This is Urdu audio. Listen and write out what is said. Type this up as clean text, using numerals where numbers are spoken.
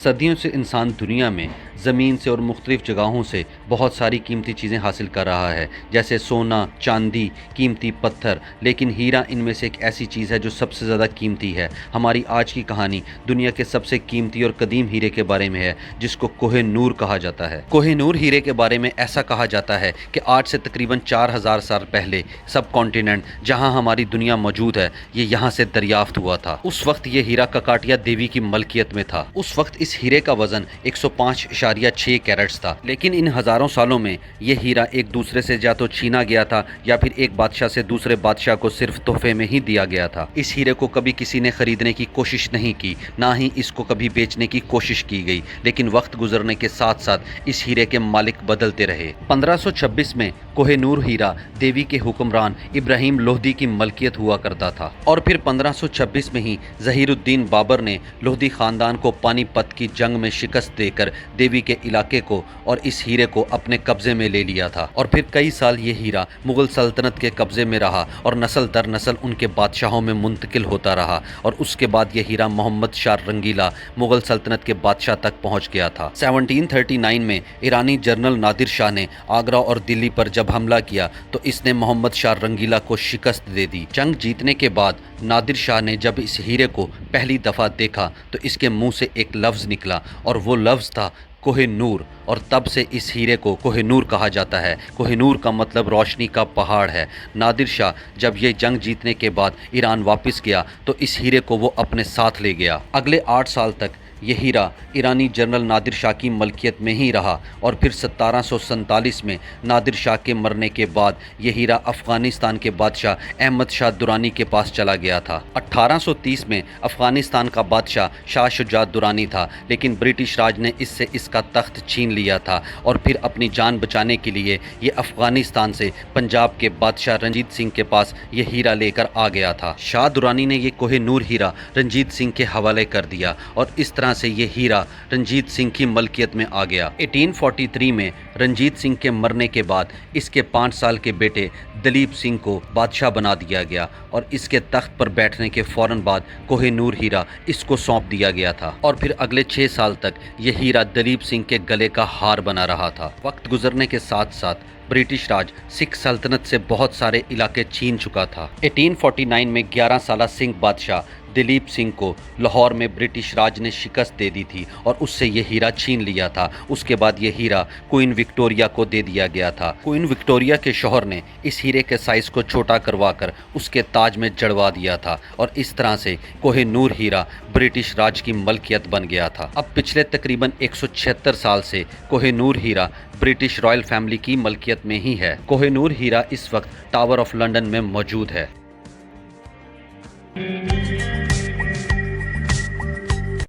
صدیوں سے انسان دنیا میں زمین سے اور مختلف جگہوں سے بہت ساری قیمتی چیزیں حاصل کر رہا ہے، جیسے سونا، چاندی، قیمتی پتھر، لیکن ہیرا ان میں سے ایک ایسی چیز ہے جو سب سے زیادہ قیمتی ہے۔ ہماری آج کی کہانی دنیا کے سب سے قیمتی اور قدیم ہیرے کے بارے میں ہے، جس کو کوہ نور کہا جاتا ہے۔ کوہ نور ہیرے کے بارے میں ایسا کہا جاتا ہے کہ آج سے تقریباً 4000 سال پہلے سب کانٹیننٹ جہاں ہماری دنیا موجود ہے، یہ یہاں سے دریافت ہوا تھا۔ اس وقت یہ ہیرا ککاٹیا دیوی کی ملکیت میں تھا۔ اس وقت اس ہیرے کا وزن 105.6 کیرٹس تھا، لیکن ان ہزاروں سالوں میں یہ ہیرا ایک دوسرے سے یا تو چھینا گیا تھا یا پھر ایک بادشاہ سے دوسرے بادشاہ کو صرف تحفے میں ہی دیا گیا تھا۔ اس ہیرے کو کبھی کسی نے خریدنے کی کوشش نہیں کی، نہ ہی اس کو کبھی بیچنے کی کوشش کی گئی، لیکن وقت گزرنے کے ساتھ ساتھ اس ہیرے کے مالک بدلتے رہے۔ 1526 میں کوہ نور ہیرا دیوی کے حکمران ابراہیم لودھی کی ملکیت ہوا کرتا تھا، اور پھر 1526 میں ہی ظہیر الدین بابر نے لودھی خاندان کو پانی پت کی جنگ میں شکست دے کر دیوی کے علاقے کو اور اس ہیرے کو اپنے قبضے میں لے لیا تھا، اور پھر کئی سال یہ ہیرا مغل سلطنت کے قبضے میں رہا اور نسل در نسل ان کے بادشاہوں میں منتقل ہوتا رہا، اور اس کے بعد یہ ہیرا محمد شاہ رنگیلا مغل سلطنت کے بادشاہ تک پہنچ گیا تھا۔ 1739 میں ایرانی جنرل نادر شاہ نے آگرہ اور دلی پر جب حملہ کیا تو اس نے محمد شاہ رنگیلا کو شکست دے دی۔ جنگ جیتنے کے بعد نادر شاہ نے جب اس ہیرے کو پہلی دفعہ دیکھا تو اس کے منہ سے ایک لفظ نکلا، اور وہ لفظ تھا کوہ نور، اور تب سے اس ہیرے کو کوہ نور کہا جاتا ہے۔ کوہ نور کا مطلب روشنی کا پہاڑ ہے۔ نادر شاہ جب یہ جنگ جیتنے کے بعد ایران واپس گیا تو اس ہیرے کو وہ اپنے ساتھ لے گیا۔ اگلے 8 سال تک یہ ہیرا ایرانی جنرل نادر شاہ کی ملکیت میں ہی رہا، اور پھر 1747 میں نادر شاہ کے مرنے کے بعد یہ ہیرا افغانستان کے بادشاہ احمد شاہ درانی کے پاس چلا گیا تھا۔ 1830 میں افغانستان کا بادشاہ شاہ شجاع درانی تھا، لیکن برٹش راج نے اس سے اس کا تخت چھین لیا تھا، اور پھر اپنی جان بچانے کے لیے یہ افغانستان سے پنجاب کے بادشاہ رنجیت سنگھ کے پاس یہ ہیرا لے کر آ گیا تھا۔ شاہ درانی نے یہ کوہ نور ہیرا رنجیت سنگھ کے حوالے کر دیا، اور اس طرح سے یہ ہیرا رنجیت سنگھ کی ملکیت میں آ گیا۔ 1843 میں رنجیت سنگھ کے مرنے کے بعد اس کے 5 سال کے بیٹے دلیپ سنگھ کو بادشاہ بنا دیا گیا، اور اس کے تخت پر بیٹھنے کے فوراً بعد کوہ نور ہیرا اس کو سونپ دیا گیا تھا، اور پھر اگلے 6 سال تک یہ ہیرا دلیپ سنگھ کے گلے کا ہار بنا رہا تھا۔ وقت گزرنے کے ساتھ ساتھ برٹش راج سکھ سلطنت سے بہت سارے علاقے چھین چکا تھا۔ 1849 میں 11 سالہ سنگھ بادشاہ دلیپ سنگھ کو لاہور میں برٹش راج نے شکست دے دی تھی اور اس سے یہ ہیرا چھین لیا تھا۔ اس کے بعد یہ ہیرا کوئن وکٹوریہ کو دے دیا گیا تھا۔ کوئن وکٹوریہ کے شوہر نے اس ہیرے کے سائز کو چھوٹا کروا کر اس کے تاج میں جڑوا دیا تھا، اور اس طرح سے کوہ نور ہیرا برٹش راج کی ملکیت بن گیا تھا۔ اب پچھلے تقریباً 176 سال سے کوہ نور ہیرا برٹش رائل فیملی کی ملکیت میں ہی ہے۔ کوہ نور ہیرا اس وقت ٹاور آف لنڈن میں موجود ہے۔